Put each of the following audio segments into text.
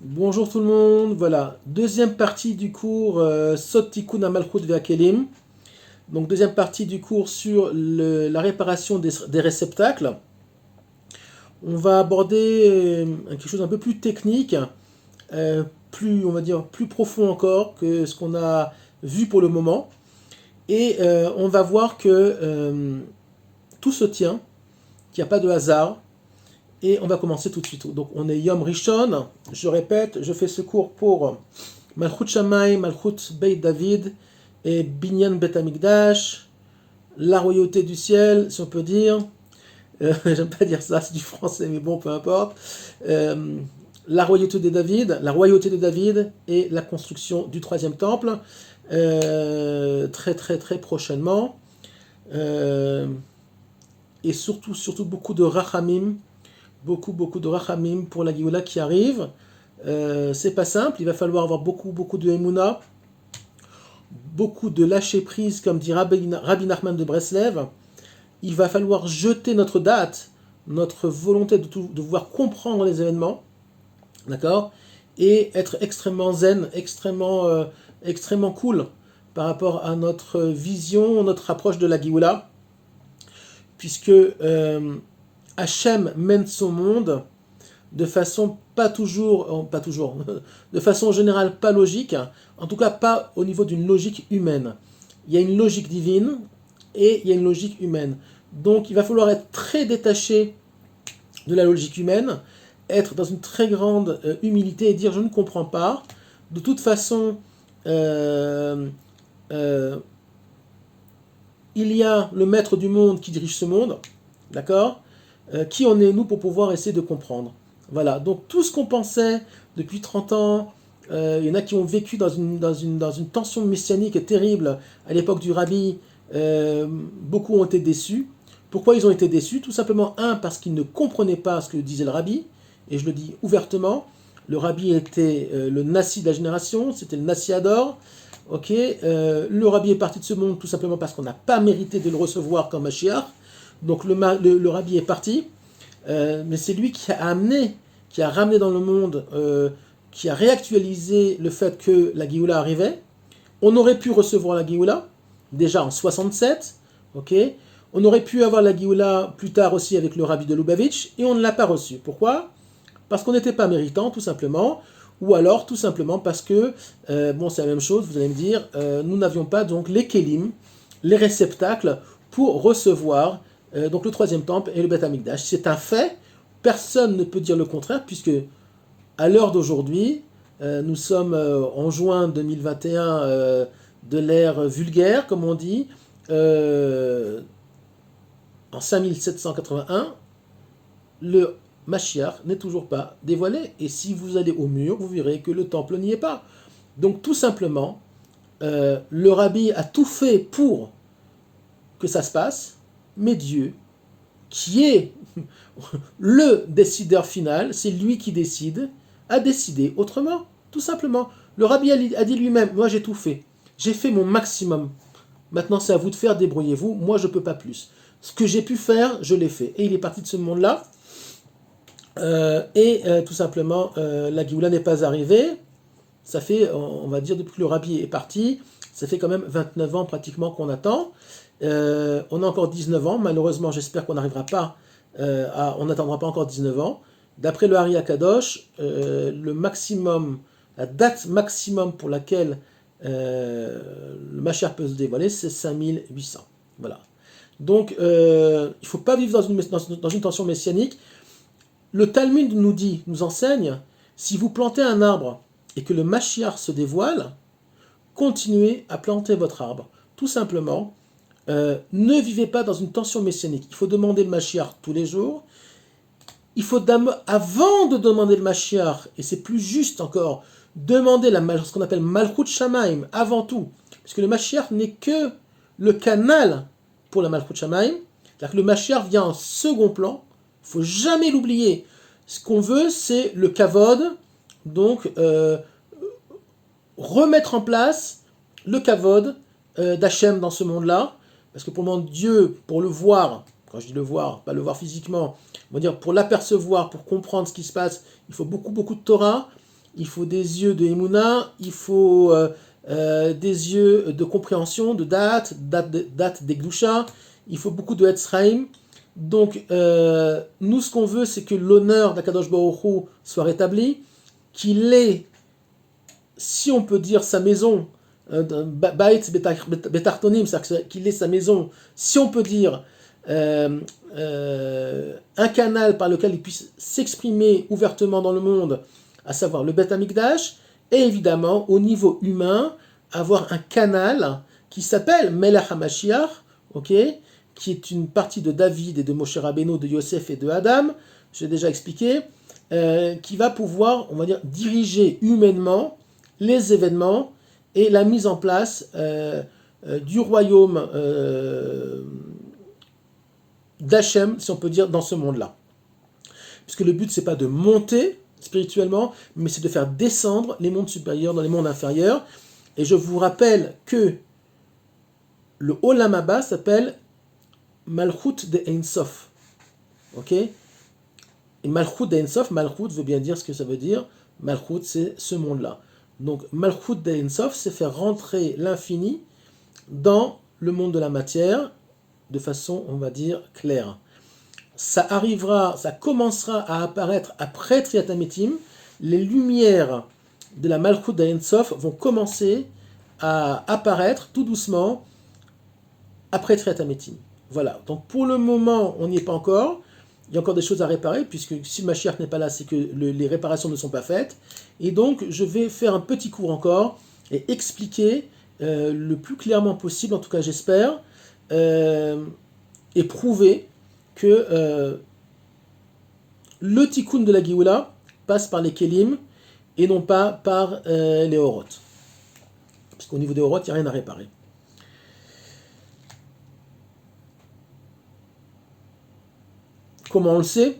Bonjour tout le monde, voilà, deuxième partie du cours Sot Tikkun HaMalchut Ve'Hakelim. Donc deuxième partie du cours sur la réparation des réceptacles. On va aborder quelque chose un peu plus technique, plus, on va dire, plus profond encore que ce qu'on a vu pour le moment. Et on va voir que tout se tient, qu'il n'y a pas de hasard. Et on va commencer tout de suite. Donc on est Yom Rishon, je répète, je fais ce cours pour Malchut Shammai, Malchut Beit David et Binyan Bet Amikdash, la royauté du ciel, si on peut dire. J'aime pas dire ça, c'est du français, mais bon, peu importe. La royauté de David et la construction du troisième temple, très très très prochainement. Et surtout beaucoup de rachamim, beaucoup de rachamim pour la Géoula qui arrive. C'est pas simple, il va falloir avoir beaucoup de Emouna, beaucoup de lâcher prise, comme dit Rabbi Nachman de Breslev. Il va falloir jeter notre date, notre volonté de vouloir comprendre les événements, d'accord, et être extrêmement zen, extrêmement cool par rapport à notre vision, notre approche de la Géoula, puisque Hachem mène son monde de façon pas toujours, de façon générale pas logique, en tout cas pas au niveau d'une logique humaine. Il y a une logique divine et il y a une logique humaine. Donc il va falloir être très détaché de la logique humaine, être dans une très grande humilité et dire je ne comprends pas. De toute façon, il y a le maître du monde qui dirige ce monde, d'accord, qui en est nous pour pouvoir essayer de comprendre. Voilà, donc tout ce qu'on pensait depuis 30 ans, il y en a qui ont vécu dans une tension messianique terrible à l'époque du rabbi, beaucoup ont été déçus. Pourquoi ils ont été déçus? Tout simplement, parce qu'ils ne comprenaient pas ce que disait le rabbi, et je le dis ouvertement, le rabbi était le Nassi de la génération, c'était le Nassi Ador. Ok, le rabbi est parti de ce monde tout simplement parce qu'on n'a pas mérité de le recevoir comme Mashiach. Donc le rabbi est parti, mais c'est lui qui a ramené dans le monde, qui a réactualisé le fait que la Géoula arrivait. On aurait pu recevoir la Géoula, déjà en 67, ok. On aurait pu avoir la Géoula plus tard aussi avec le rabbi de Lubavitch, et on ne l'a pas reçu. Pourquoi? Parce qu'on n'était pas méritant, tout simplement, ou alors tout simplement parce que, bon, c'est la même chose, vous allez me dire, nous n'avions pas donc les kélim, les réceptacles pour recevoir donc le troisième temple et le Beth Amikdash. C'est un fait, personne ne peut dire le contraire, puisque à l'heure d'aujourd'hui, nous sommes en juin 2021 de l'ère vulgaire, comme on dit, en 5781, le Mashiach n'est toujours pas dévoilé. Et si vous allez au mur, vous verrez que le temple n'y est pas. Donc tout simplement, le rabbi a tout fait pour que ça se passe, mais Dieu, qui est le décideur final, c'est lui qui décide, a décidé autrement, tout simplement. Le rabbi a dit lui-même, moi j'ai tout fait, j'ai fait mon maximum. Maintenant c'est à vous de faire, débrouillez-vous, moi je ne peux pas plus. Ce que j'ai pu faire, je l'ai fait. Et il est parti de ce monde-là. Tout simplement, la Géoula n'est pas arrivée. Ça fait, on va dire, depuis que le rabbi est parti, ça fait quand même 29 ans pratiquement qu'on attend. On a encore 19 ans. Malheureusement, j'espère qu'on n'arrivera pas on n'attendra pas encore 19 ans. D'après le Hari Akadosh, le maximum, la date maximum pour laquelle le Mashiach peut se dévoiler, c'est 5800. Voilà. Donc, il ne faut pas vivre dans une tension messianique. Le Talmud nous enseigne, si vous plantez un arbre et que le Mashiach se dévoile, continuez à planter votre arbre. Tout simplement, ne vivez pas dans une tension messianique. Il faut demander le Mashiach tous les jours. Il faut, avant de demander le Mashiach, et c'est plus juste encore, demander ce qu'on appelle Malchut Shamaim, avant tout. Parce que le Mashiach n'est que le canal pour la Malchut Shamaim. C'est-à-dire que le Mashiach vient en second plan. Il ne faut jamais l'oublier. Ce qu'on veut, c'est le kavod, donc remettre en place le kavod d'Hachem dans ce monde-là, parce que pour le moment, Dieu, pour le voir, quand je dis le voir, pas le voir physiquement, on va dire pour l'apercevoir, pour comprendre ce qui se passe, il faut beaucoup de Torah, il faut des yeux de Emouna, il faut des yeux de compréhension, de date d'Egdusha, il faut beaucoup de Etzraim. Donc, nous, ce qu'on veut, c'est que l'honneur d'Akadosh Baruch Hu soit rétabli, qu'il ait, si on peut dire, sa maison, Bait Betartonim, c'est-à-dire qu'il ait sa maison, si on peut dire, un canal par lequel il puisse s'exprimer ouvertement dans le monde, à savoir le Beth Amikdash, et évidemment, au niveau humain, avoir un canal qui s'appelle Melech HaMashiach, ok, qui est une partie de David et de Moshe Rabbeinu, de Yosef et de Adam, j'ai déjà expliqué, qui va pouvoir, on va dire, diriger humainement les événements et la mise en place du royaume d'Hachem, si on peut dire, dans ce monde-là. Puisque le but, c'est pas de monter spirituellement, mais c'est de faire descendre les mondes supérieurs dans les mondes inférieurs. Et je vous rappelle que le Olam Haba s'appelle Malchut de Ein Sof. Ok? Et Malchut de Ein Sof, Malchut veut bien dire ce que ça veut dire. Malchut, c'est ce monde-là. Donc, Malchut de Ein Sof, c'est faire rentrer l'infini dans le monde de la matière de façon, on va dire, claire. Ça arrivera, ça commencera à apparaître après Triat HaMetim. Les lumières de la Malchut de Ein Sof vont commencer à apparaître tout doucement après Triat HaMetim. Voilà. Donc, pour le moment, on n'y est pas encore. Il y a encore des choses à réparer, puisque si le Mashiach n'est pas là, c'est que les réparations ne sont pas faites. Et donc, je vais faire un petit cours encore et expliquer le plus clairement possible, en tout cas j'espère, et prouver que le tikkun de la Géoula passe par les Kélim et non pas par les Horot. Parce qu'au niveau des Horot, il n'y a rien à réparer. Comment on le sait?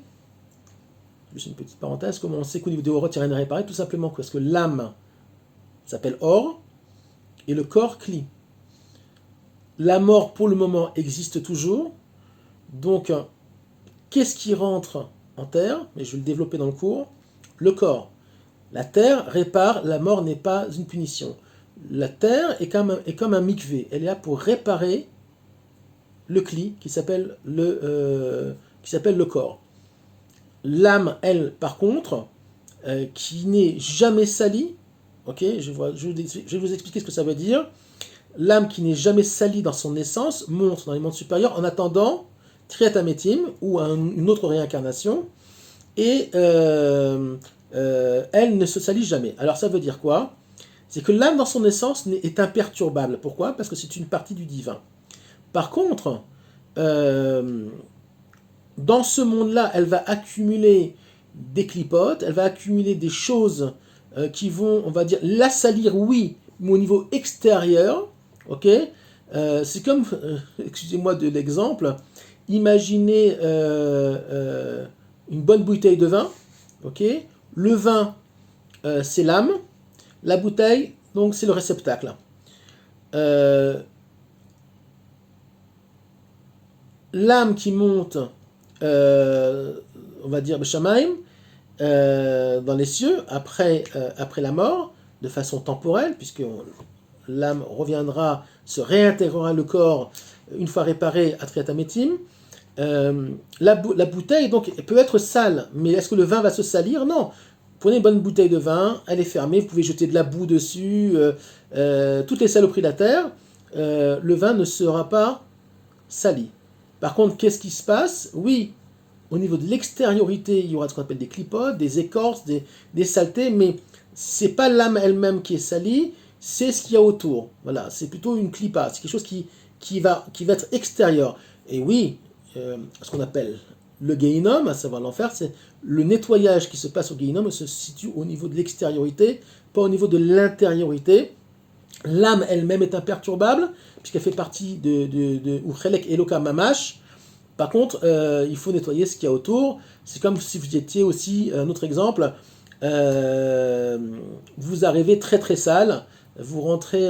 Juste une petite parenthèse. Comment on sait qu'au niveau des Horot, il n'y a rien à réparer? Tout simplement parce que l'âme s'appelle Or et le corps Kli. La mort, pour le moment, existe toujours. Donc, qu'est-ce qui rentre en terre? Mais je vais le développer dans le cours. Le corps. La terre répare, la mort n'est pas une punition. La terre est comme un mikvé. Elle est là pour réparer le Kli qui s'appelle le corps. L'âme, elle, par contre, qui n'est jamais salie, ok, je vais vous expliquer ce que ça veut dire. L'âme qui n'est jamais salie dans son essence monte dans les mondes supérieurs en attendant Triat HaMetim ou une autre réincarnation, et elle ne se salit jamais. Alors ça veut dire quoi? C'est que l'âme dans son essence est imperturbable. Pourquoi? Parce que c'est une partie du divin. Par contre, dans ce monde-là, elle va accumuler des clipotes, elle va accumuler des choses qui vont, on va dire, la salir, oui, mais au niveau extérieur, ok? C'est comme, excusez-moi de l'exemple, imaginez une bonne bouteille de vin, ok? Le vin, c'est l'âme, la bouteille, donc c'est le réceptacle. L'âme qui monte, on va dire, Shamaim, dans les cieux, après la mort, de façon temporelle, puisque l'âme reviendra, se réintégrera le corps une fois réparé à Triat HaMetim. La bouteille, donc, peut être sale, mais est-ce que le vin va se salir? Non. Prenez une bonne bouteille de vin, elle est fermée, vous pouvez jeter de la boue dessus, toutes les saloperies de la terre, le vin ne sera pas sali. Par contre, qu'est-ce qui se passe? Oui, au niveau de l'extériorité, il y aura ce qu'on appelle des clipotes, des écorces, des saletés, mais c'est pas l'âme elle-même qui est salie, c'est ce qu'il y a autour. Voilà, c'est plutôt une clipa, c'est quelque chose qui va être extérieur. Et oui, ce qu'on appelle le Gehinnom, à savoir l'enfer, c'est le nettoyage qui se passe au Gehinnom se situe au niveau de l'extériorité, pas au niveau de l'intériorité. L'âme elle-même est imperturbable, puisqu'elle fait partie de Uchelek Eloka Mamash. Par contre, il faut nettoyer ce qu'il y a autour. C'est comme si vous étiez aussi, un autre exemple, vous arrivez très très sale, vous rentrez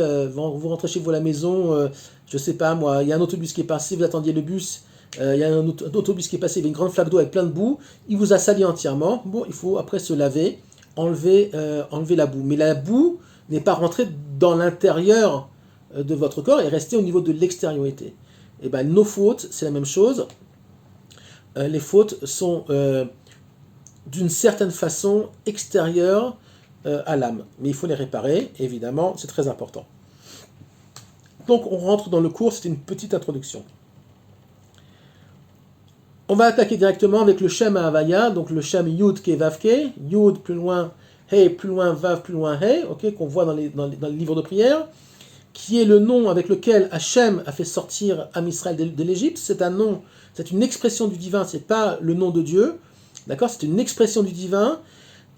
chez vous à la maison, je sais pas moi, il y a un autobus qui est passé, vous attendiez le bus, il y a un autobus qui est passé, il y avait une grande flaque d'eau avec plein de boue, il vous a sali entièrement. Bon, il faut après se laver enlever la boue. Mais la boue n'est pas rentrée dans l'intérieur de votre corps et est restée au niveau de l'extériorité. Et bien nos fautes, c'est la même chose. Les fautes sont d'une certaine façon extérieures à l'âme. Mais il faut les réparer, évidemment, c'est très important. Donc on rentre dans le cours, c'était une petite introduction. On va attaquer directement avec le Shem Havaya, donc le Shem Yud Ke Vav Ke, Yud plus loin, He plus loin, Vav plus loin, He, okay, qu'on voit dans le livre de prière, qui est le nom avec lequel Hachem a fait sortir Am Israël de l'Égypte. C'est un nom, c'est une expression du divin, c'est pas le nom de Dieu, d'accord, c'est une expression du divin.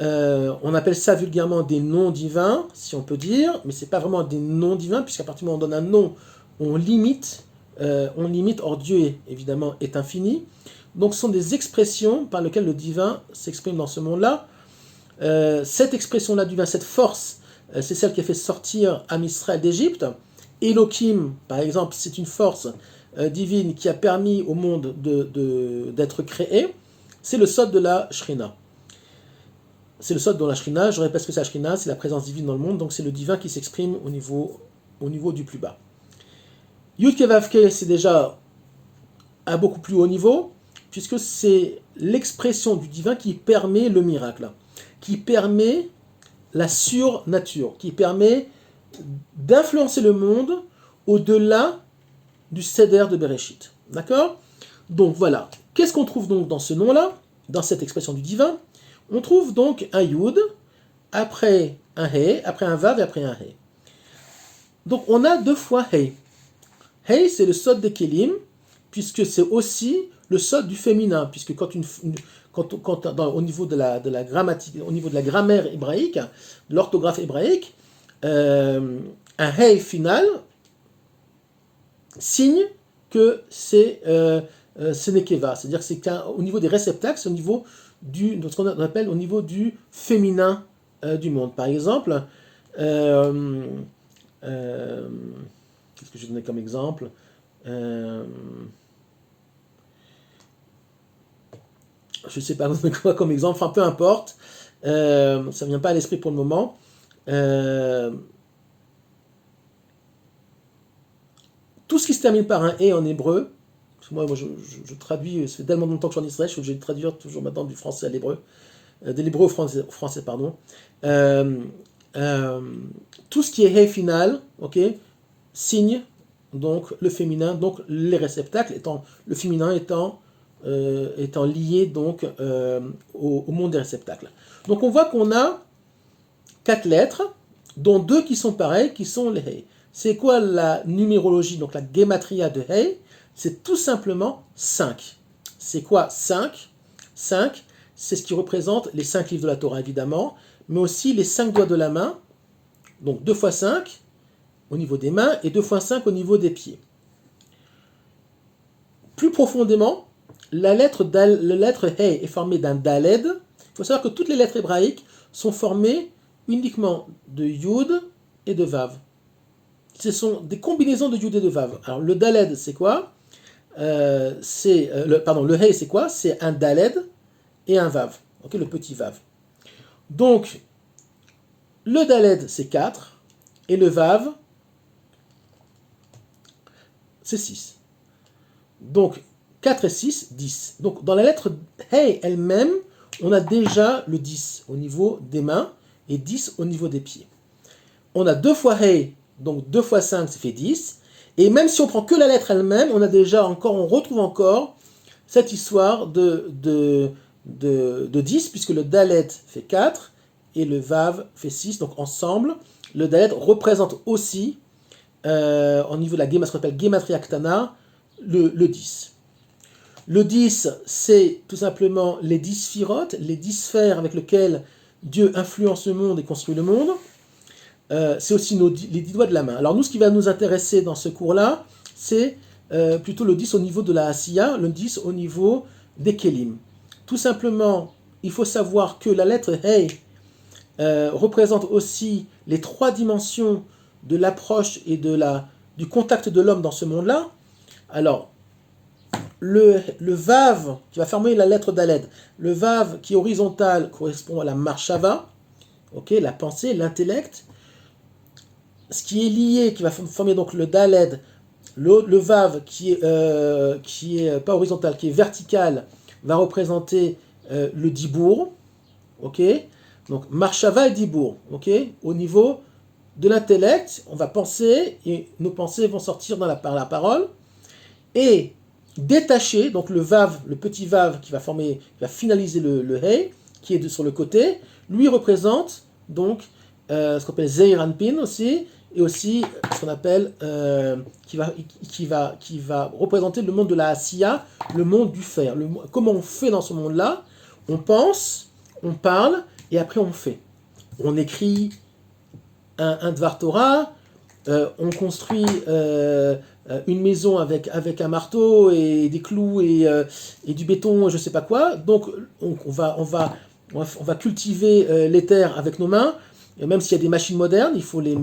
On appelle ça vulgairement des noms divins, si on peut dire, mais c'est pas vraiment des noms divins, puisqu'à partir du moment où on donne un nom, on limite, or Dieu, évidemment, est infini. Donc ce sont des expressions par lesquelles le divin s'exprime dans ce monde-là. Cette expression-là du divin, cette force, c'est celle qui a fait sortir Am Israël d'Égypte. Elohim, par exemple, c'est une force divine qui a permis au monde d'être créé. C'est le sod de la Shrina. C'est le sod dans la Shrina. Je répète ce que c'est la Shrina, c'est la présence divine dans le monde, donc c'est le divin qui s'exprime au niveau du plus bas. Yud Ke Vav Ke, c'est déjà à beaucoup plus haut niveau, puisque c'est l'expression du divin qui permet le miracle, qui permet la surnature, qui permet d'influencer le monde au-delà du Seder de Bereshit. D'accord ? Donc voilà. Qu'est-ce qu'on trouve donc dans ce nom-là, dans cette expression du divin ? On trouve donc un Yud, après un He, après un Vav et après un He. Donc on a deux fois He. He, c'est le sod des Kelim, puisque c'est aussi le sod du féminin, puisque au niveau de la grammatique, au niveau de la grammaire hébraïque, de l'orthographe hébraïque, un He final signe que c'est Nekeva, c'est-à-dire que c'est au niveau des réceptacles, c'est au niveau de ce qu'on appelle au niveau du féminin du monde. Par exemple, qu'est-ce que je vais donner comme exemple ? Je ne sais pas quoi comme exemple, enfin peu importe, ça ne vient pas à l'esprit pour le moment. Tout ce qui se termine par un « et » en hébreu, moi je traduis, ça fait tellement longtemps que je suis en Israël, je suis obligé de traduire toujours maintenant du français à l'hébreu, de l'hébreu au français, pardon. Tout ce qui est « he » final, okay, signe donc le féminin, donc les réceptacles, le féminin étant lié donc au monde des réceptacles. Donc on voit qu'on a 4 lettres, dont 2 qui sont pareilles, qui sont les He. C'est quoi la numérologie, donc la gematria de He ? C'est tout simplement 5. C'est quoi 5 ? 5, c'est ce qui représente les 5 livres de la Torah, évidemment, mais aussi les 5 doigts de la main, donc 2 fois 5 au niveau des mains et 2 fois 5 au niveau des pieds. Plus profondément, la lettre He est formée d'un Daled. Il faut savoir que toutes les lettres hébraïques sont formées uniquement de Yud et de Vav. Ce sont des combinaisons de Yud et de Vav. Alors le Daled, c'est quoi ? Le He, c'est quoi ? C'est un Daled et un Vav. Okay, le petit Vav. Donc, le Daled, c'est 4, et le Vav, c'est 6. Donc, 4 et 6, 10. Donc, dans la lettre He elle-même, on a déjà le 10 au niveau des mains et 10 au niveau des pieds. On a 2 fois He, donc 2 fois 5, ça fait 10. Et même si on prend que la lettre elle-même, on retrouve encore cette histoire de 10, puisque le Dalet fait 4 et le Vav fait 6. Donc ensemble, le Dalet représente aussi, au niveau de ce qu'on appelle Gematria Ktana, le 10. Le 10, c'est tout simplement les 10 sphirotes, les 10 sphères avec lesquelles Dieu influence le monde et construit le monde. C'est aussi les 10 doigts de la main. Alors nous, ce qui va nous intéresser dans ce cours-là, c'est plutôt le 10 au niveau de la Asiya, le 10 au niveau des Kelim. Tout simplement, il faut savoir que la lettre He représente aussi les 3 dimensions de l'approche et du contact de l'homme dans ce monde-là. Alors, le Vav qui va former la lettre Daled, le Vav qui est horizontal correspond à la Marshava, ok, la pensée, l'intellect, ce qui est lié, qui va former donc le daled, le vav qui est pas horizontal, qui est vertical, va représenter le dibour, ok, donc marshava et dibour, ok, au niveau de l'intellect, on va penser et nos pensées vont sortir par la parole et détacher, donc le vav, le petit vav qui va finaliser le hey, qui est sur le côté, lui représente donc ce qu'on appelle Zeir Anpin aussi, et aussi ce qu'on appelle qui va représenter le monde de la Asiya, le monde du faire. Comment on fait dans ce monde-là? On pense, on parle et après on fait. On écrit un Dvar Torah, on construit une maison avec un marteau et des clous et du béton, je sais pas quoi. Donc on va cultiver les terres avec nos mains. Et même s'il y a des machines modernes, il faut les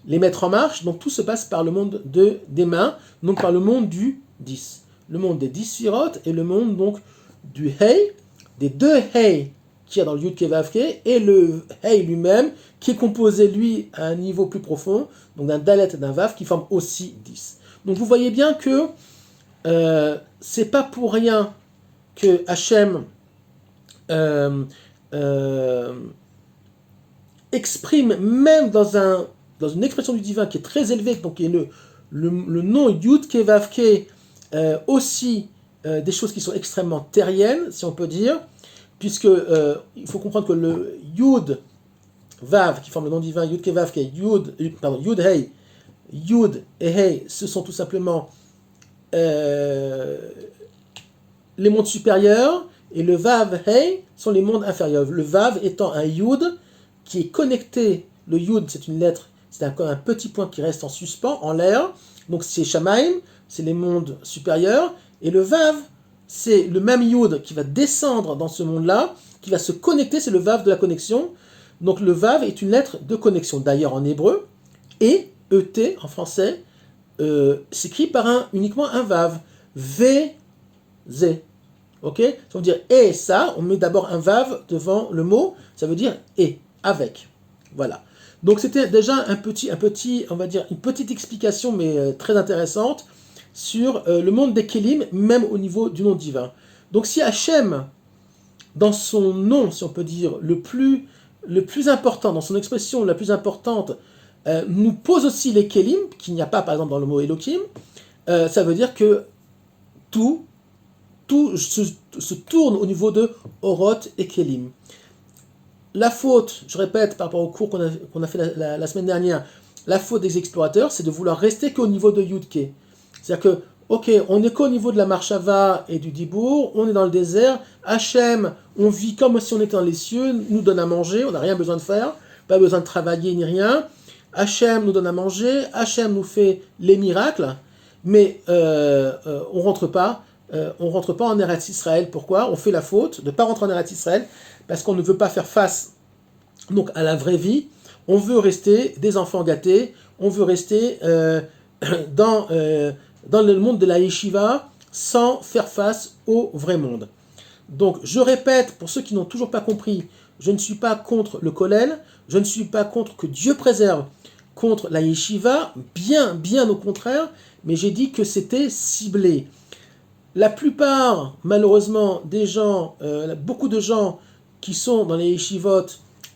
mettre en marche. Donc tout se passe par le monde des mains, donc par le monde du 10. Le monde des 10 sphirotes et le monde donc du Hey, des deux Hey qu'il y a dans le Yud Kei Vav Kei, et le Hey lui-même, qui est composé, lui, à un niveau plus profond, donc d'un Dalet et d'un Vav, qui forment aussi 10. Donc vous voyez bien que c'est pas pour rien que Hachem exprime, même dans une expression du divin qui est très élevée, donc qui est le nom Yud Kei Vav Kei, aussi des choses qui sont extrêmement terriennes, si on peut dire, puisque il faut comprendre que le Yud Vav, qui forme le nom divin, Yud Kei Vav Kei, Yud Hei, Yud et Hei, ce sont tout simplement les mondes supérieurs, et le Vav Hei sont les mondes inférieurs. Le Vav étant un Yud qui est connecté, le Yud c'est une lettre, c'est un petit point qui reste en suspens, en l'air, donc c'est Shamaim, c'est les mondes supérieurs, et le Vav, c'est le même Yud qui va descendre dans ce monde-là, qui va se connecter, c'est le Vav de la connexion. Donc le Vav est une lettre de connexion. D'ailleurs en hébreu, et, E-T en français, s'écrit par uniquement un Vav. V-Z. Ok? Ça veut dire et ça, on met d'abord un Vav devant le mot, ça veut dire et, avec. Voilà. Donc c'était déjà on va dire, une petite explication, mais très intéressante, sur le monde des Kélim, même au niveau du nom divin. Donc si Hachem, dans son nom, si on peut dire, le plus important, dans son expression la plus importante, nous pose aussi les Kélim, qu'il n'y a pas par exemple dans le mot Elohim, ça veut dire que tout se tourne au niveau de Oroth et Kélim. La faute, je répète par rapport au cours qu'on a fait la semaine dernière, la faute des explorateurs, c'est de vouloir rester qu'au niveau de Yud-Ke. C'est-à-dire que, ok, on n'est qu'au niveau de la Marshava et du Dibour, on est dans le désert, Hachem, on vit comme si on était dans les cieux, nous donne à manger, on n'a rien besoin de faire, pas besoin de travailler ni rien. Hachem nous donne à manger, Hachem nous fait les miracles, mais on rentre pas en Eretz Israël. Pourquoi? On fait la faute de ne pas rentrer en Eretz Israël, parce qu'on ne veut pas faire face donc, à la vraie vie. On veut rester des enfants gâtés, on veut rester dans le monde de la yeshiva sans faire face au vrai monde. Donc je répète, pour ceux qui n'ont toujours pas compris, je ne suis pas contre le kollel, je ne suis pas contre que Dieu préserve contre la yeshiva, bien au contraire, mais j'ai dit que c'était ciblé. La plupart, malheureusement, des gens, beaucoup de gens qui sont dans les yeshivot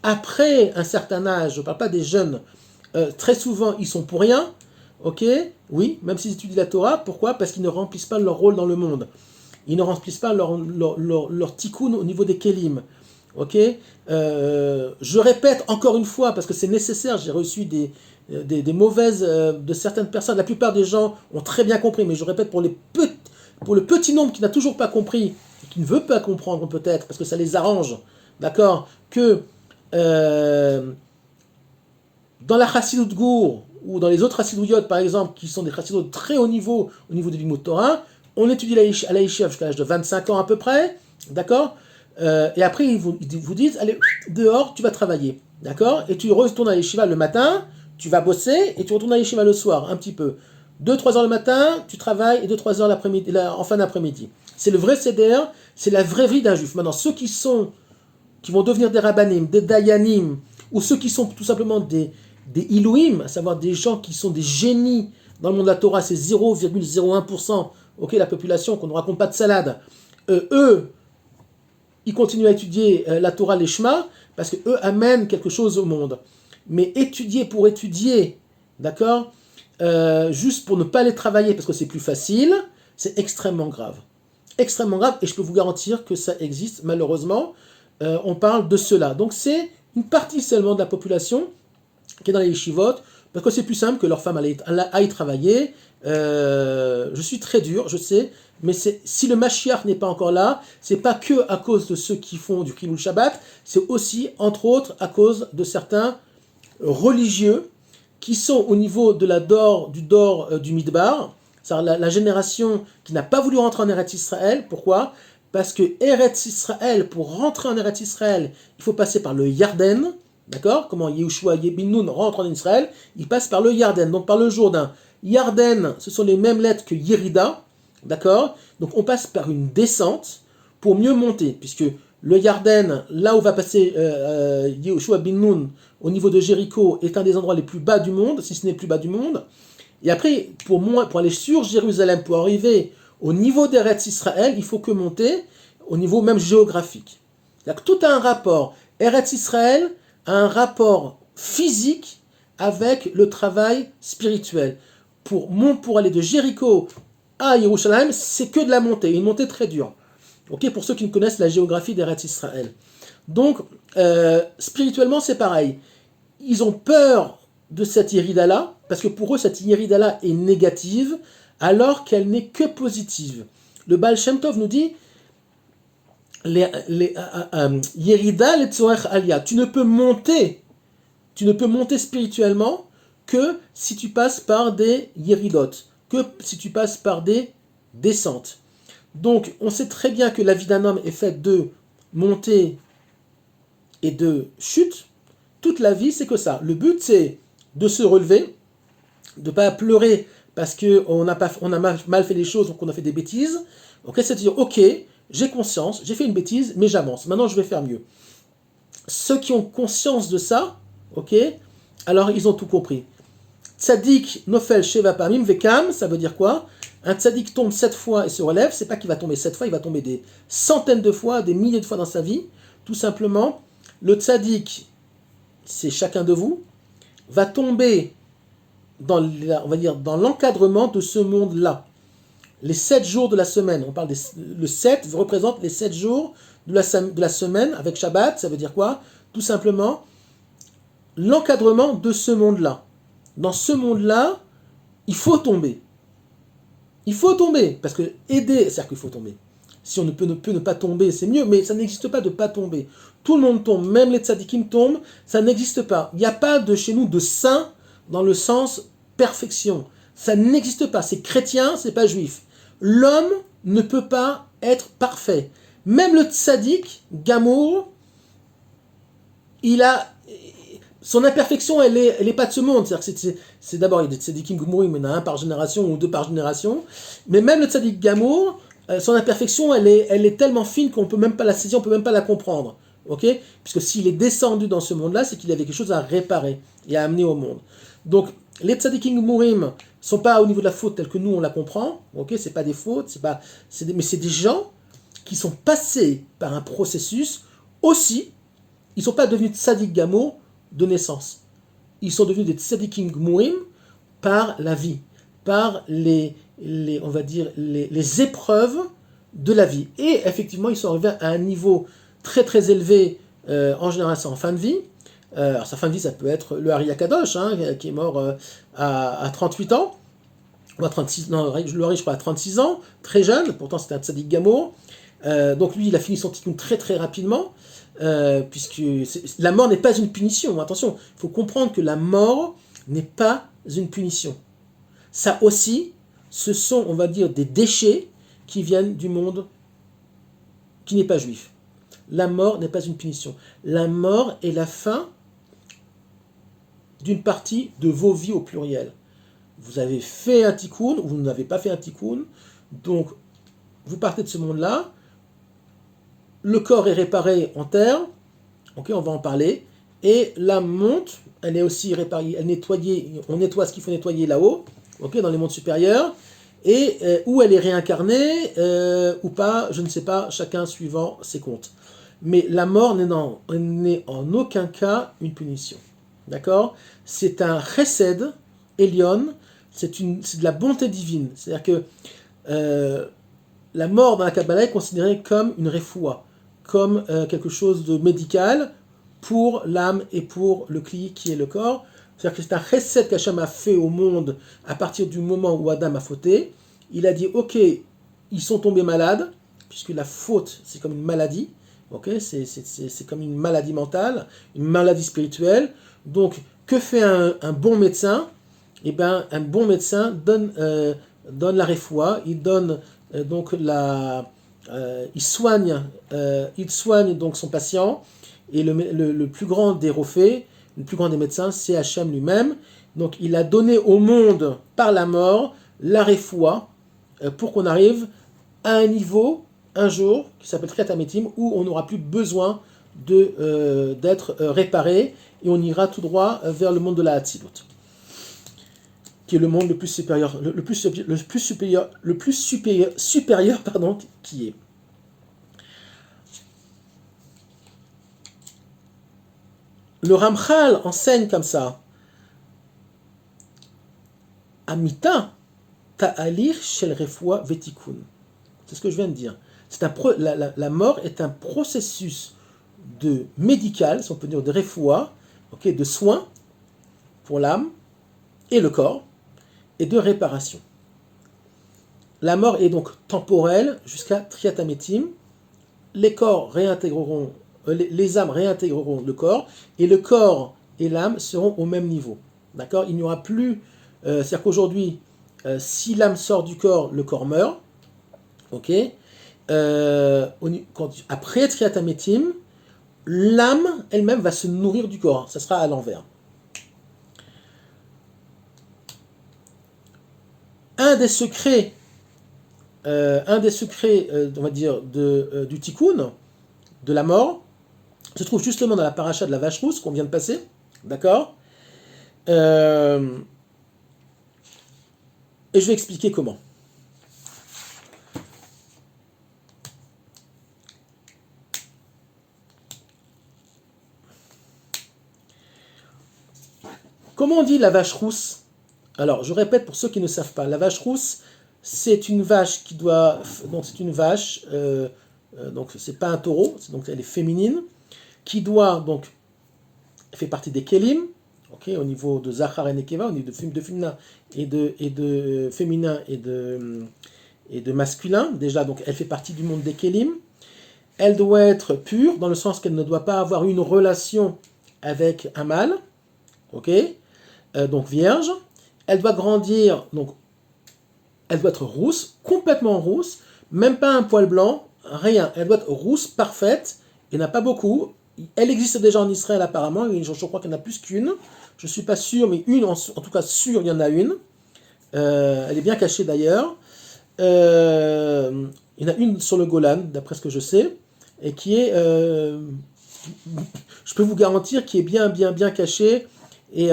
après un certain âge, je ne parle pas des jeunes, très souvent ils sont pour rien, ok? Oui, même s'ils étudient la Torah, pourquoi? Parce qu'ils ne remplissent pas leur rôle dans le monde. Ils ne remplissent pas leur tikkun au niveau des kelim. Ok? Je répète encore une fois, parce que c'est nécessaire, j'ai reçu des mauvaises de certaines personnes. La plupart des gens ont très bien compris, mais je répète pour le petit nombre qui n'a toujours pas compris, et qui ne veut pas comprendre peut-être, parce que ça les arrange, d'accord? Que dans la Chassidut Gour, ou dans les autres Chassiduyot, par exemple, qui sont des Chassidut de très haut niveau, au niveau du Limud Torah, on étudie à la Yeshiva jusqu'à l'âge de 25 ans à peu près, d'accord? Et après, ils vous disent, allez, dehors, tu vas travailler, d'accord? Et tu retournes à la Yeshiva le matin, tu vas bosser, et tu retournes à la Yeshiva le soir, un petit peu. 2-3 heures le matin, tu travailles, et 2-3 heures en fin d'après-midi. C'est le vrai CDR, c'est la vraie vie d'un juif. Maintenant, ceux qui sont qui vont devenir des rabbanim, des dayanim, ou ceux qui sont tout simplement des Ilouim, à savoir des gens qui sont des génies dans le monde de la Torah, c'est 0,01%, ok, la population, qu'on ne raconte pas de salade, eux, ils continuent à étudier la Torah, les Shema, parce qu'eux amènent quelque chose au monde. Mais étudier pour étudier, d'accord, juste pour ne pas aller travailler, parce que c'est plus facile, c'est extrêmement grave. Extrêmement grave, et je peux vous garantir que ça existe, malheureusement, on parle de cela. Donc c'est une partie seulement de la population qui est dans les yeshivot, parce que c'est plus simple que leur femme aille travailler. Je suis très dur, je sais, mais si le Mashiach n'est pas encore là, c'est pas que à cause de ceux qui font du Chilul Shabbat, c'est aussi, entre autres, à cause de certains religieux qui sont au niveau de du Midbar, c'est-à-dire la génération qui n'a pas voulu rentrer en Eretz Israël. Pourquoi ? Parce que Eretz Israël, pour rentrer en Eretz Israël, il faut passer par le Yarden. D'accord ? Comment Yehoshua ben Nun rentre en Israël, il passe par le Yarden, donc par le Jourdain. Yarden, ce sont les mêmes lettres que Yerida. D'accord ? Donc on passe par une descente pour mieux monter, puisque le Yarden, là où va passer Yehoshua ben Nun, au niveau de Jéricho, est un des endroits les plus bas du monde, si ce n'est le plus bas du monde. Et après, pour aller sur Jérusalem, pour arriver au niveau d'Eretz Israël, il faut que monter au niveau même géographique. Donc, tout a un rapport. Eretz Israël a un rapport physique avec le travail spirituel. Pour aller de Jéricho à Jérusalem, c'est que de la montée, une montée très dure. Ok, pour ceux qui ne connaissent la géographie d'Eretz Israël. Donc, spirituellement, c'est pareil. Ils ont peur de cette Yérida-là, parce que pour eux, cette Yérida-là est négative, alors qu'elle n'est que positive. Le Baal Shem Tov nous dit Yérida letzorech aliyah. Tu ne peux monter spirituellement que si tu passes par des Yéridot, que si tu passes par des descentes. Donc, on sait très bien que la vie d'un homme est faite de montée et de chute. Toute la vie, c'est que ça. Le but, c'est de se relever, de ne pas pleurer parce qu'on a mal fait les choses, donc on a fait des bêtises. Ok, c'est de dire, ok, j'ai conscience, j'ai fait une bêtise, mais j'avance. Maintenant, je vais faire mieux. Ceux qui ont conscience de ça, ok, alors ils ont tout compris. Tzadik nofel sheva pamim vekam, ça veut dire quoi ? Un tzadik tombe 7 fois et se relève, c'est pas qu'il va tomber 7 fois, il va tomber des centaines de fois, des milliers de fois dans sa vie. Tout simplement, le tzadik, c'est chacun de vous, va tomber dans l'encadrement de ce monde-là. Les 7 jours de la semaine, le 7 représente les 7 jours de la semaine avec Shabbat, ça veut dire quoi ? Tout simplement, l'encadrement de ce monde-là. Dans ce monde-là, il faut tomber. Il faut tomber, parce que c'est-à-dire qu'il faut tomber. Si on peut ne pas tomber, c'est mieux, mais ça n'existe pas de ne pas tomber. Tout le monde tombe, même les tzadikim tombent, ça n'existe pas. Il n'y a pas de chez nous de saint dans le sens perfection. Ça n'existe pas. C'est chrétien, c'est pas juif. L'homme ne peut pas être parfait. Même le tzadik, Gamour, son imperfection, elle est pas de ce monde. C'est d'abord, il y a des tzadikim Gamourim, il y en a un par génération ou 2 par génération. Mais même le tzadik Gamour, son imperfection, elle est tellement fine qu'on ne peut même pas la saisir, on ne peut même pas la comprendre. Okay ? Puisque s'il est descendu dans ce monde-là, c'est qu'il avait quelque chose à réparer et à amener au monde. Donc, les tzadikim Gamourim ne sont pas au niveau de la faute telle que nous, on la comprend. Okay ? C'est pas des fautes, mais c'est des gens qui sont passés par un processus aussi. Ils ne sont pas devenus tzadik Gamour de naissance. Ils sont devenus des tzadikim Gamourim par la vie, par on va dire, les épreuves de la vie. Et effectivement, ils sont arrivés à un niveau très très élevé, en général, c'est en fin de vie. Alors, sa fin de vie, ça peut être le Ari Akadosh, qui est mort à 38 ans, ou à 36, non, le Ari, je crois, à 36 ans, très jeune, pourtant c'était un tzaddik Gamour. Donc lui, il a fini son tikkun très très rapidement, puisque la mort n'est pas une punition. Attention, il faut comprendre que la mort n'est pas une punition. Ça aussi, ce sont, on va dire, des déchets qui viennent du monde qui n'est pas juif. La mort n'est pas une punition. La mort est la fin d'une partie de vos vies au pluriel. Vous avez fait un tikkun, ou vous n'avez pas fait un tikkun, donc vous partez de ce monde-là, le corps est réparé en terre, Ok, on va en parler. Et l'âme monte, elle est aussi réparée, elle nettoyée, on nettoie ce qu'il faut nettoyer là-haut, ok, dans les mondes supérieurs, et où elle est réincarnée ou pas, je ne sais pas, chacun suivant ses comptes. Mais la mort n'est en aucun cas une punition. D'accord? C'est un chesed, Elion, c'est de la bonté divine. C'est-à-dire que euh, la mort dans la Kabbalah est considérée comme une refoua, comme quelque chose de médical pour l'âme et pour le kli qui est le corps. C'est-à-dire que c'est un chesed qu'Hachem a fait au monde à partir du moment où Adam a fauté. Il a dit, ok, ils sont tombés malades, puisque la faute, c'est comme une maladie. Ok, c'est comme une maladie mentale, une maladie spirituelle. Donc, que fait un bon médecin? Eh bien, un bon médecin donne la refoua, il donne donc il soigne donc son patient, et le plus grand des rophées, le plus grand des médecins, c'est Hachem lui-même. Donc il a donné au monde par la mort la refoua pour qu'on arrive à un niveau un jour qui s'appelle Triatametim où on n'aura plus besoin d'être réparé et on ira tout droit vers le monde de la Hatzilut, qui est le monde le plus supérieur, supérieur pardon, qui est. Le Ramchal enseigne comme ça. Amita ta'alir shel refoua vetikun. C'est ce que je viens de dire. La mort est un processus de médical, si on peut dire de refoua, okay, de soins pour l'âme et le corps, et de réparation. La mort est donc temporelle jusqu'à Triatametim. Les corps réintégreront, les âmes réintégreront le corps, et le corps et l'âme seront au même niveau. D'accord? Il n'y aura plus. C'est-à-dire qu'aujourd'hui, si l'âme sort du corps, le corps meurt. Ok? Après Triatametim, l'âme elle-même va se nourrir du corps. Ça sera à l'envers. Un des secrets, on va dire, du tikkun, de la mort, se trouve justement dans la paracha de la vache rousse qu'on vient de passer. D'accord? Et je vais expliquer comment. Comment on dit la vache rousse? Alors, je répète pour ceux qui ne savent pas. La vache rousse, c'est une vache qui doit... Donc, c'est une vache... donc, c'est pas un taureau. Donc, elle est féminine. Qui doit... Donc, elle fait partie des Kélim. Okay, au niveau de Zachar et Nekeva, au niveau de féminin et de féminin et de masculin. Déjà, donc, elle fait partie du monde des Kélim. Elle doit être pure, dans le sens qu'elle ne doit pas avoir une relation avec un mâle. Ok, donc vierge. Elle doit grandir, donc elle doit être rousse, complètement rousse, même pas un poil blanc, rien. Elle doit être rousse, parfaite, il n'y en a pas beaucoup. Elle existe déjà en Israël apparemment, je crois qu'il y en a plus qu'une. Je ne suis pas sûr, mais une, en tout cas sûr, il y en a une. Elle est bien cachée d'ailleurs. Il y en a une sur le Golan, d'après ce que je sais, et qui est, je peux vous garantir, qui est bien cachée. Et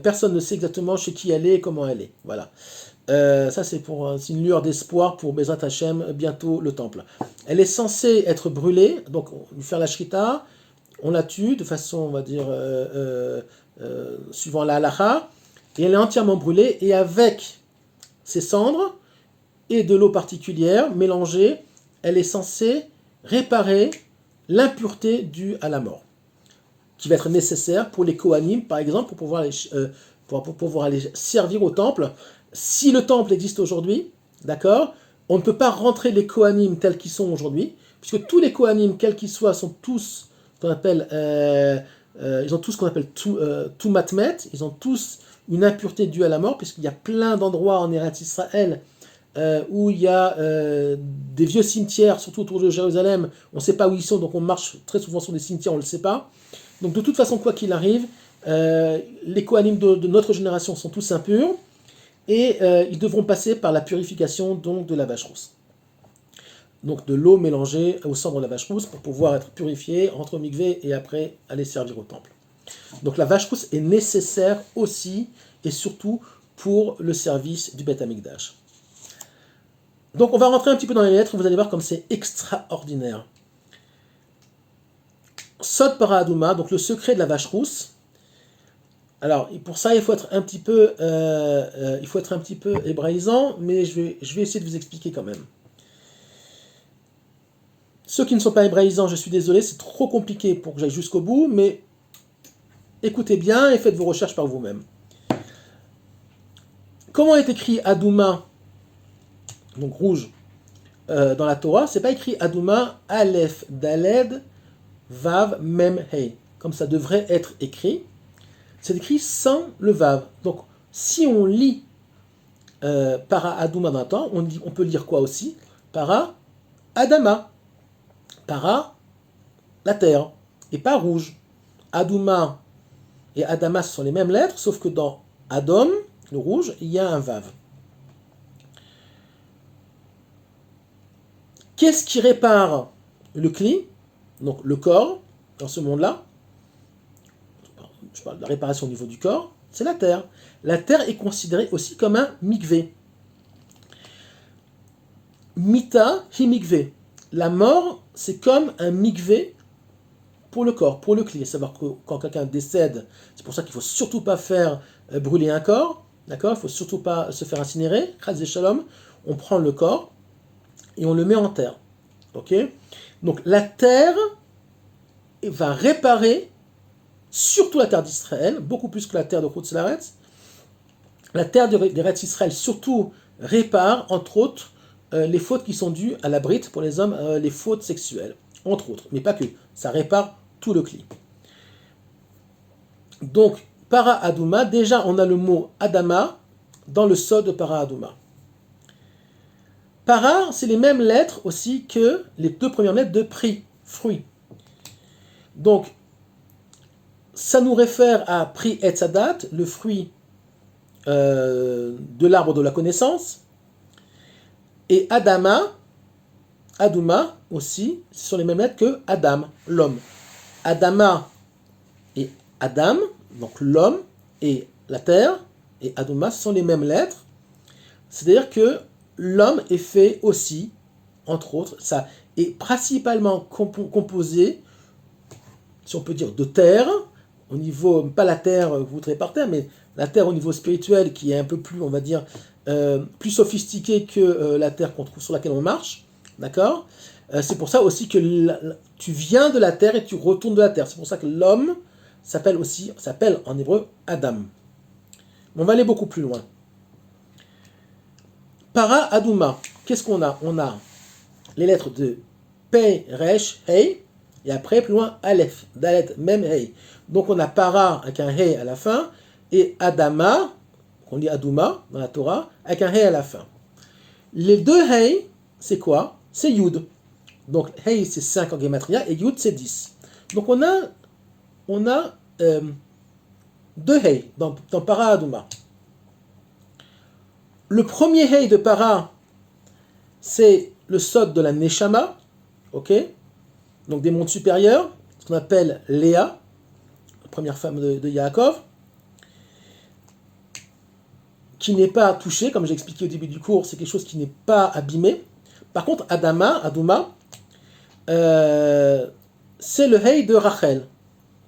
personne ne sait exactement chez qui elle est et comment elle est. Voilà. Ça, c'est une lueur d'espoir pour Bezrat Hashem, bientôt le temple. Elle est censée être brûlée, donc lui faire la shrita, on la tue de façon, on va dire, suivant la halacha, et elle est entièrement brûlée, et avec ses cendres et de l'eau particulière mélangée, elle est censée réparer l'impureté due à la mort, qui va être nécessaire pour les Kohanim, par exemple, pour pouvoir aller servir au temple. Si le temple existe aujourd'hui, d'accord, on ne peut pas rentrer les Kohanim tels qu'ils sont aujourd'hui, puisque tous les Kohanim, quels qu'ils soient, sont tous ce qu'on appelle, ils ont tous ce qu'on appelle tout matmet, ils ont tous une impureté due à la mort, puisqu'il y a plein d'endroits en Eretz Israël où il y a des vieux cimetières, surtout autour de Jérusalem. On ne sait pas où ils sont, donc on marche très souvent sur des cimetières, on ne le sait pas. Donc de toute façon, quoi qu'il arrive, les Kohanim de notre génération sont tous impurs, et ils devront passer par la purification donc de la vache rousse. donc de l'eau mélangée au sang de la vache rousse pour pouvoir être purifié, rentrer au mikvé et après aller servir au temple. Donc la vache rousse est nécessaire aussi et surtout pour le service du Beth Amikdash. Donc on va rentrer un petit peu dans les lettres, vous allez voir comme c'est extraordinaire. Sod para Adouma, donc le secret de la vache rousse. Alors pour ça il faut être un petit peu, hébraïsant, mais je vais essayer de vous expliquer quand même. Ceux qui ne sont pas hébraïsants, je suis désolé, c'est trop compliqué pour que j'aille jusqu'au bout, mais écoutez bien et faites vos recherches par vous-même. Comment est écrit Adouma, donc rouge, dans la Torah? C'est pas écrit Adouma, Aleph, Daled, Vav, Mem, Hey, comme ça devrait être écrit. C'est écrit sans le Vav. Donc, si on lit Para Adouma dans le temps, on peut lire quoi aussi? Para Adama. Para la terre. Et pas rouge. Adouma et Adama, ce sont les mêmes lettres, sauf que dans Adom, le rouge, il y a un Vav. Qu'est-ce qui répare le Kli, donc le corps, dans ce monde-là? Je parle de la réparation au niveau du corps, c'est la terre. La terre est considérée aussi comme un mikvé. Mita hi mikvé. La mort, c'est comme un mikvé pour le corps, pour le Kli. À savoir que quand quelqu'un décède, c'est pour ça qu'il ne faut surtout pas faire brûler un corps, d'accord? Il ne faut surtout pas se faire incinérer. Chaz Shalom, on prend le corps et on le met en terre. Ok? Donc la terre va réparer, surtout la terre d'Israël, beaucoup plus que la terre de Chutz La'aretz. La terre d'Eretz Israël surtout répare, entre autres, les fautes qui sont dues à la brite pour les hommes, les fautes sexuelles, entre autres, mais pas que. Ça répare tout le Kli. Donc, Para Adouma, déjà on a le mot Adama dans le sod de Para Adouma. Para, c'est les mêmes lettres aussi que les deux premières lettres de Pri, fruit. Donc, ça nous réfère à Pri Etzadat, le fruit de l'arbre de la connaissance. Et Adama, Adouma aussi, ce sont les mêmes lettres que Adam, l'homme. Adama et Adam, donc l'homme et la terre, et Adouma, ce sont les mêmes lettres. C'est-à-dire que l'homme est fait aussi, entre autres, ça est principalement composé, si on peut dire, de terre, au niveau, pas la terre que vous trouvez par terre, mais la terre au niveau spirituel qui est un peu plus, on va dire, plus sophistiquée que la terre qu'on trouve sur laquelle on marche, d'accord? C'est pour ça aussi que tu viens de la terre et tu retournes de la terre. C'est pour ça que l'homme s'appelle en hébreu Adam. Mais on va aller beaucoup plus loin. Para Adouma, qu'est-ce qu'on a? On a les lettres de Pei, Resh, Hei, et après, plus loin, Aleph, Dalet, Mem, Hei. Donc on a Para avec un Hei à la fin, et Adama, qu'on lit Adouma dans la Torah, avec un Hei à la fin. Les deux Hei, c'est quoi? C'est Yud. Donc Hei, c'est 5 en Gematria, et Yud, c'est 10. Donc on a deux Hei dans Para Adouma. Le premier Hei de Para, c'est le sod de la Neshama, ok? Donc des mondes supérieurs, ce qu'on appelle Léa, la première femme de Yaakov, qui n'est pas touchée, comme j'ai expliqué au début du cours, c'est quelque chose qui n'est pas abîmé. Par contre, Adouma, c'est le Hei de Rachel.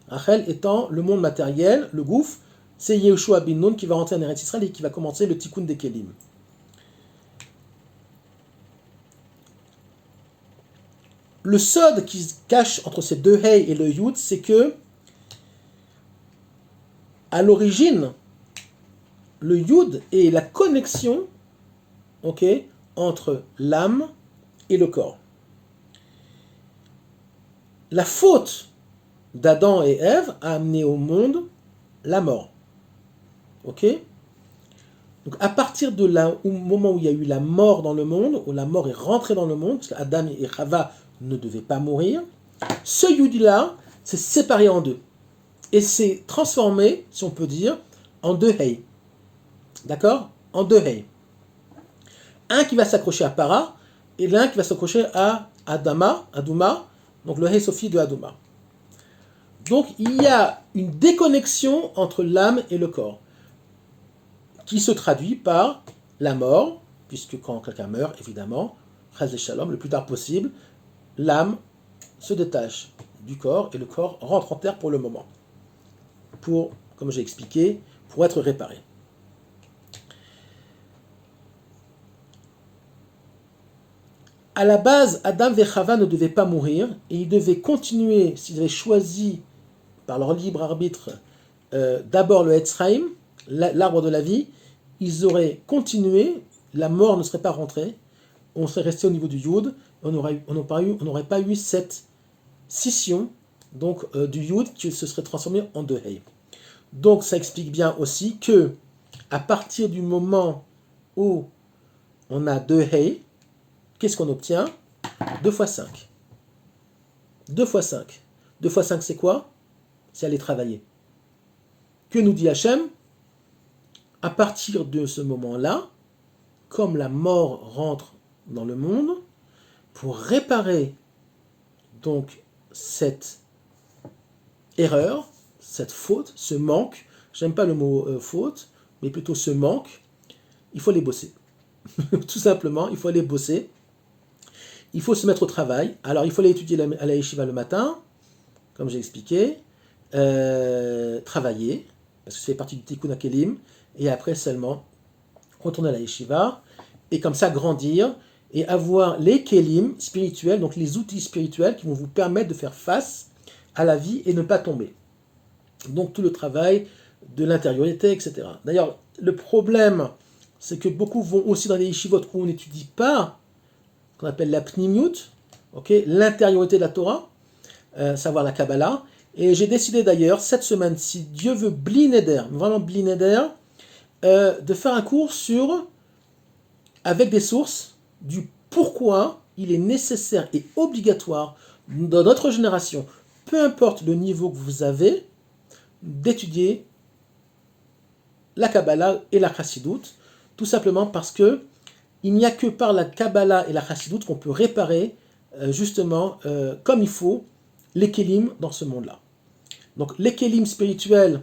Rachel étant le monde matériel, le gouffre, c'est Yehoshua bin Nun qui va rentrer en Eretz Israël et qui va commencer le Tikkun des Kelim. Le sod qui se cache entre ces deux Hei et le Yud, c'est que, à l'origine, le Yud est la connexion, ok, entre l'âme et le corps. La faute d'Adam et Ève a amené au monde la mort. Ok? Donc à partir de là, au moment où il y a eu la mort dans le monde, où la mort est rentrée dans le monde, parce qu'Adam et Chava ne devaient pas mourir, ce Yud-là s'est séparé en deux. Et s'est transformé, si on peut dire, en deux Hei. D'accord? En deux Hei. Un qui va s'accrocher à Para et l'un qui va s'accrocher à Adama, Adouma, donc le He Sofi de Adouma. Donc il y a une déconnexion entre l'âme et le corps, qui se traduit par la mort, puisque quand quelqu'un meurt, évidemment, Chas Shalom, le plus tard possible, l'âme se détache du corps et le corps rentre en terre pour le moment, pour, comme j'ai expliqué, pour être réparé. À la base, Adam et Chava ne devaient pas mourir et ils devaient continuer, s'ils avaient choisi par leur libre arbitre d'abord le Etzraim, l'arbre de la vie, ils auraient continué, la mort ne serait pas rentrée, on serait resté au niveau du Yud, on n'aurait pas eu cette scission donc, du Yud qui se serait transformé en deux Hei. Donc ça explique bien aussi que à partir du moment où on a deux Hei, qu'est-ce qu'on obtient? 2 fois 5. 2 fois 5. 2 fois 5, c'est quoi? C'est aller travailler. Que nous dit Hachem? À partir de ce moment-là, comme la mort rentre dans le monde, pour réparer donc cette erreur, cette faute, ce manque, j'aime pas le mot faute, mais plutôt ce manque, il faut aller bosser. Tout simplement, il faut aller bosser. Il faut se mettre au travail. Alors, il faut aller étudier à la yeshiva le matin, comme j'ai expliqué, travailler, parce que ça fait partie du tikkun hakelim, et après seulement retourner à la yeshiva, et comme ça grandir, et avoir les kelim spirituels, donc les outils spirituels qui vont vous permettre de faire face à la vie et ne pas tomber. Donc tout le travail de l'intériorité, etc. D'ailleurs, le problème, c'est que beaucoup vont aussi dans les yeshivot où on n'étudie pas, qu'on appelle la pnimiut, okay, l'intériorité de la Torah, savoir la Kabbalah. Et j'ai décidé d'ailleurs, cette semaine, si Dieu veut bli neder, vraiment bli neder, de faire un cours sur, avec des sources, du pourquoi il est nécessaire et obligatoire dans notre génération, peu importe le niveau que vous avez, d'étudier la Kabbalah et la Chassidoute, tout simplement parce que il n'y a que par la Kabbalah et la Chassidoute qu'on peut réparer justement comme il faut les kélim dans ce monde-là. Donc les kélim spirituels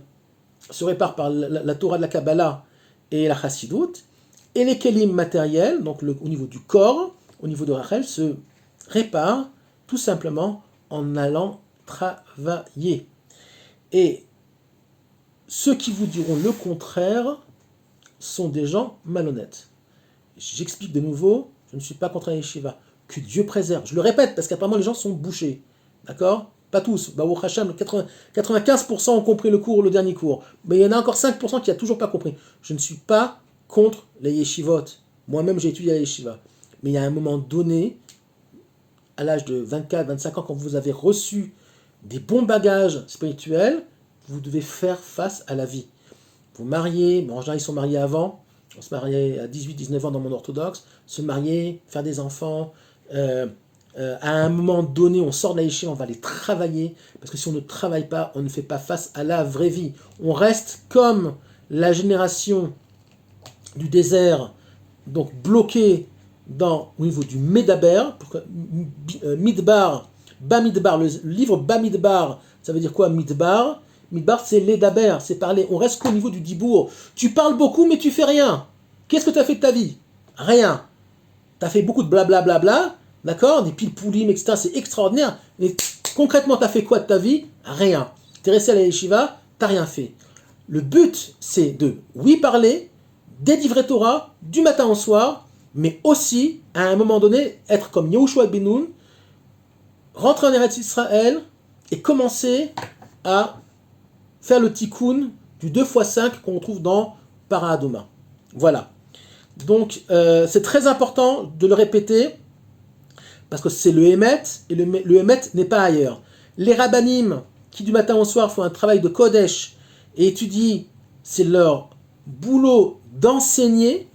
se réparent par la Torah de la Kabbalah et la Chassidoute, et les kélim matériels, donc au niveau du corps, au niveau de Rachel, se réparent tout simplement en allant travailler. Et ceux qui vous diront le contraire sont des gens malhonnêtes. J'explique de nouveau, je ne suis pas contre la yeshiva. Que Dieu préserve. Je le répète, parce qu'apparemment les gens sont bouchés. D'accord? Pas tous. Baruch Hashem, 95% ont compris le cours, le dernier cours. Mais il y en a encore 5% qui n'ont toujours pas compris. Je ne suis pas contre les yeshivot. Moi-même, j'ai étudié à la yeshiva. Mais il y a un moment donné, à l'âge de 24, 25 ans, quand vous avez reçu des bons bagages spirituels, vous devez faire face à la vie. Vous mariez, en général ils sont mariés avant, on se mariait à 18-19 ans dans mon orthodoxe, se marier, faire des enfants, à un moment donné on sort de la yeshiva, on va aller travailler, parce que si on ne travaille pas, on ne fait pas face à la vraie vie. On reste comme la génération du désert, donc bloquée au niveau du Medaber, Midbar, Bamidbar, le livre Bamidbar, ça veut dire quoi Midbar? Midbar, c'est l'Edaber, c'est parler. On reste qu'au niveau du Dibour. Tu parles beaucoup, mais tu fais rien. Qu'est-ce que tu as fait de ta vie? Rien. Tu as fait beaucoup de blablabla, d'accord? Des piles poulim, etc. C'est extraordinaire. Mais concrètement, tu as fait quoi de ta vie? Rien. Tu es resté à la yeshiva, tu n'as rien fait. Le but, c'est de, oui, parler, délivrer Torah, du matin au soir, mais aussi, à un moment donné, être comme Yehoshua ben Nun, rentrer en Eretz Israël et commencer à faire le tikkun du 2 x 5 qu'on trouve dans Para Adoma. Voilà. Donc, c'est très important de le répéter, parce que c'est le Hémet, et le Hémet n'est pas ailleurs. Les rabbanim, qui du matin au soir font un travail de Kodesh, et étudient, c'est leur boulot d'enseigner,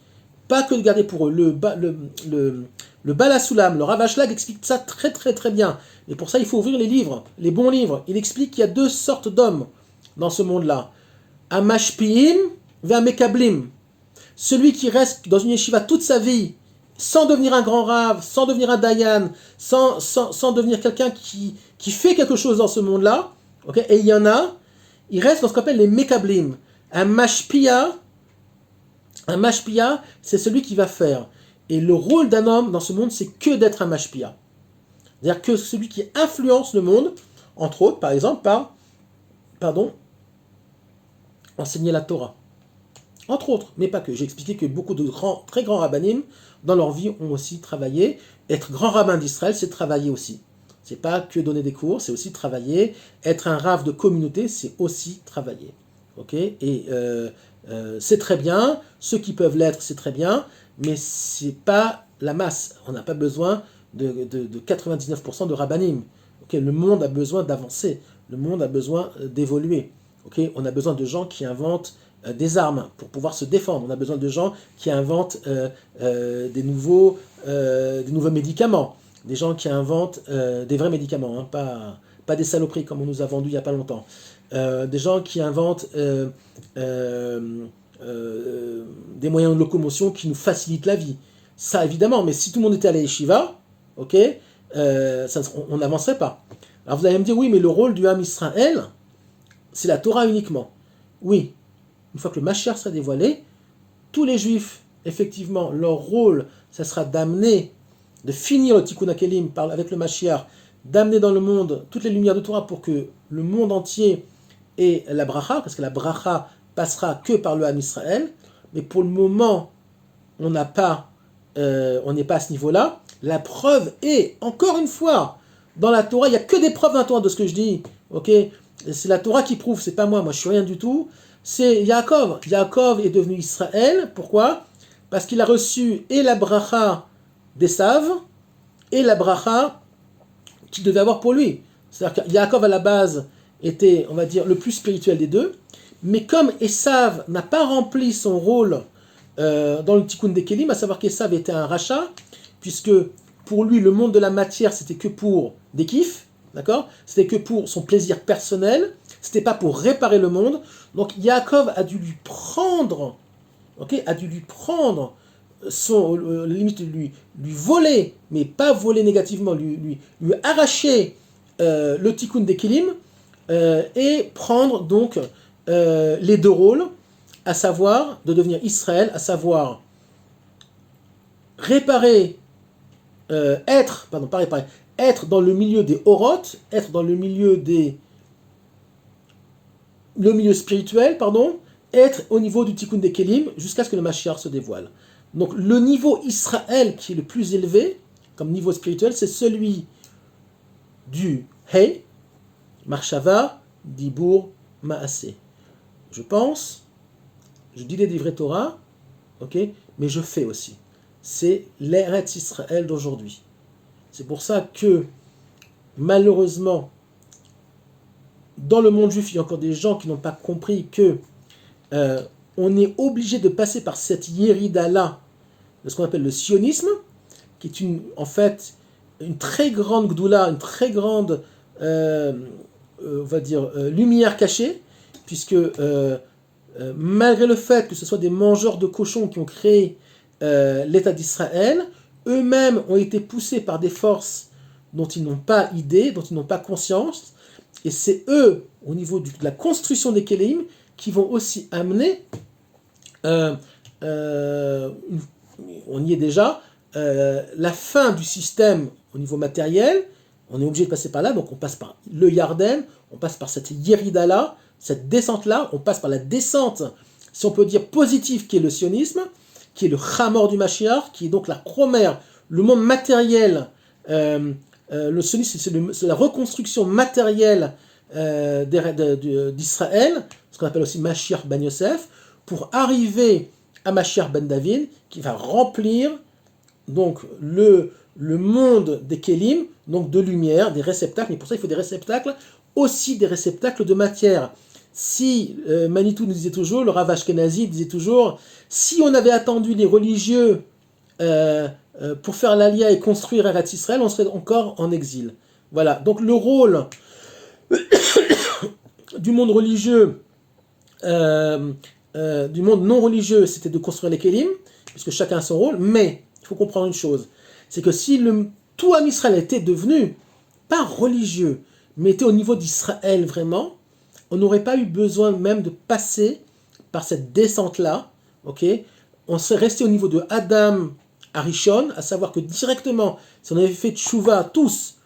pas que de garder pour eux. Le Balasoulam, le Ravashlag explique ça très très très bien. Et pour ça, il faut ouvrir les livres, les bons livres. Il explique qu'il y a 2 sortes d'hommes dans ce monde-là. Amashpiim ve Amekablim. Celui qui reste dans une yeshiva toute sa vie sans devenir un grand rave, sans devenir un dayan, sans devenir quelqu'un qui fait quelque chose dans ce monde-là, okay, et il y en a, il reste dans ce qu'on appelle les mekablim. Un mashpia, c'est celui qui va faire. Et le rôle d'un homme dans ce monde, c'est que d'être un mashpia. C'est-à-dire que celui qui influence le monde, entre autres, par exemple, enseigner la Torah. Entre autres, mais pas que. J'ai expliqué que beaucoup de très grands rabbinim, dans leur vie, ont aussi travaillé. Être grand rabbin d'Israël, c'est travailler aussi. C'est pas que donner des cours, c'est aussi travailler. Être un rav de communauté, c'est aussi travailler. Ok. Et c'est très bien. Ceux qui peuvent l'être, c'est très bien. Mais c'est pas la masse. On n'a pas besoin de 99% de rabbinim. Okay. Le monde a besoin d'avancer. Le monde a besoin d'évoluer. Okay. On a besoin de gens qui inventent des armes pour pouvoir se défendre. On a besoin de gens qui inventent des nouveaux médicaments. Des gens qui inventent des vrais médicaments, hein, pas des saloperies comme on nous a vendu il n'y a pas longtemps. Des gens qui inventent des moyens de locomotion qui nous facilitent la vie. Ça, évidemment, mais si tout le monde était à la yeshiva, ok, on n'avancerait pas. Alors vous allez me dire, oui, mais le rôle du Ham Israël, c'est la Torah uniquement. Oui, une fois que le Mashiach sera dévoilé, tous les Juifs, effectivement, leur rôle, ça sera d'amener, de finir le Tikkun HaKelim avec le Mashiach, d'amener dans le monde toutes les lumières de Torah pour que le monde entier ait la bracha, parce que la bracha passera que par le Ham Israël, mais pour le moment, on n'est pas à ce niveau-là. La preuve est, encore une fois, dans la Torah, il n'y a que des preuves dans la Torah de ce que je dis, ok ? C'est la Torah qui prouve, c'est pas moi je suis rien du tout. C'est Yaakov. Yaakov est devenu Israël. Pourquoi ? Parce qu'il a reçu et la bracha d'Esav et la bracha qu'il devait avoir pour lui. C'est-à-dire que Yaakov à la base était, on va dire, le plus spirituel des deux. Mais comme Esav n'a pas rempli son rôle dans le Tikkun des Kelim, à savoir qu'Esav était un rachat, puisque pour lui le monde de la matière c'était que pour des kiffs, d'accord ? C'était que pour son plaisir personnel. C'était pas pour réparer le monde. Donc Yaakov a dû lui prendre, limite lui voler, mais pas voler négativement, lui arracher le tikkun des kilim et prendre donc les deux rôles, à savoir de devenir Israël, à savoir être dans le milieu des Oroth, être dans le milieu spirituel, être au niveau du Tikkun des Kelim jusqu'à ce que le Mashiach se dévoile. Donc le niveau Israël qui est le plus élevé, comme niveau spirituel, c'est celui du Hey, Marshava, Dibur, Maaseh. Je pense, je dis les livrets Torah, ok, mais je fais aussi. C'est l'Eretz Israël d'aujourd'hui. C'est pour ça que, malheureusement, dans le monde juif, il y a encore des gens qui n'ont pas compris que on est obligé de passer par cette yérida-là, de ce qu'on appelle le sionisme, qui est en fait une très grande gdoula, une très grande on va dire lumière cachée, puisque malgré le fait que ce soit des mangeurs de cochons qui ont créé l'État d'Israël, eux-mêmes ont été poussés par des forces dont ils n'ont pas idée, dont ils n'ont pas conscience, et c'est eux, au niveau de la construction des Kéléim, qui vont aussi amener, on y est déjà, la fin du système au niveau matériel. On est obligé de passer par là, donc on passe par le Yarden, on passe par cette Yérida-là, cette descente-là, on passe par la descente, si on peut dire positive, qui est le sionisme, qui est le Chamor du Mashiach, qui est donc la première, le monde matériel. Le sionisme, c'est la reconstruction matérielle d'Israël, ce qu'on appelle aussi Mashiach ben Yosef, pour arriver à Mashiach ben David, qui va remplir donc le monde des Kélim, donc de lumière, des réceptacles, mais pour ça il faut des réceptacles, aussi des réceptacles de matière. Si Manitou nous disait toujours, le Rav Ashkenazi disait toujours, si on avait attendu les religieux pour faire l'Aliyah et construire Eretz Israël, on serait encore en exil. Voilà, donc le rôle du monde religieux, du monde non religieux, c'était de construire les Kélim, puisque chacun a son rôle, mais il faut comprendre une chose, c'est que si tout Am Israël était devenu, pas religieux, mais était au niveau d'Israël vraiment, on n'aurait pas eu besoin même de passer par cette descente-là, ok? On serait resté au niveau de Adam Arishon, à savoir que directement, si on avait fait tchouva tous,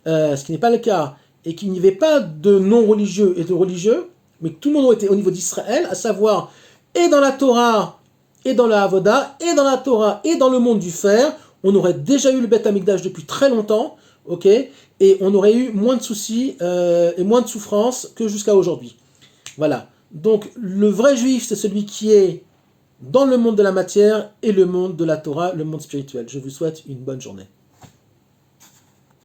ce qui n'est pas le cas, et qu'il n'y avait pas de non-religieux et de religieux, mais que tout le monde aurait été au niveau d'Israël, à savoir, et dans la Torah, et dans la Avoda, et dans la Torah, et dans le monde du fer, on aurait déjà eu le Beth Amikdash depuis très longtemps, ok, et on aurait eu moins de soucis et moins de souffrances que jusqu'à aujourd'hui. Voilà. Donc, le vrai juif, c'est celui qui est dans le monde de la matière et le monde de la Torah, le monde spirituel. Je vous souhaite une bonne journée.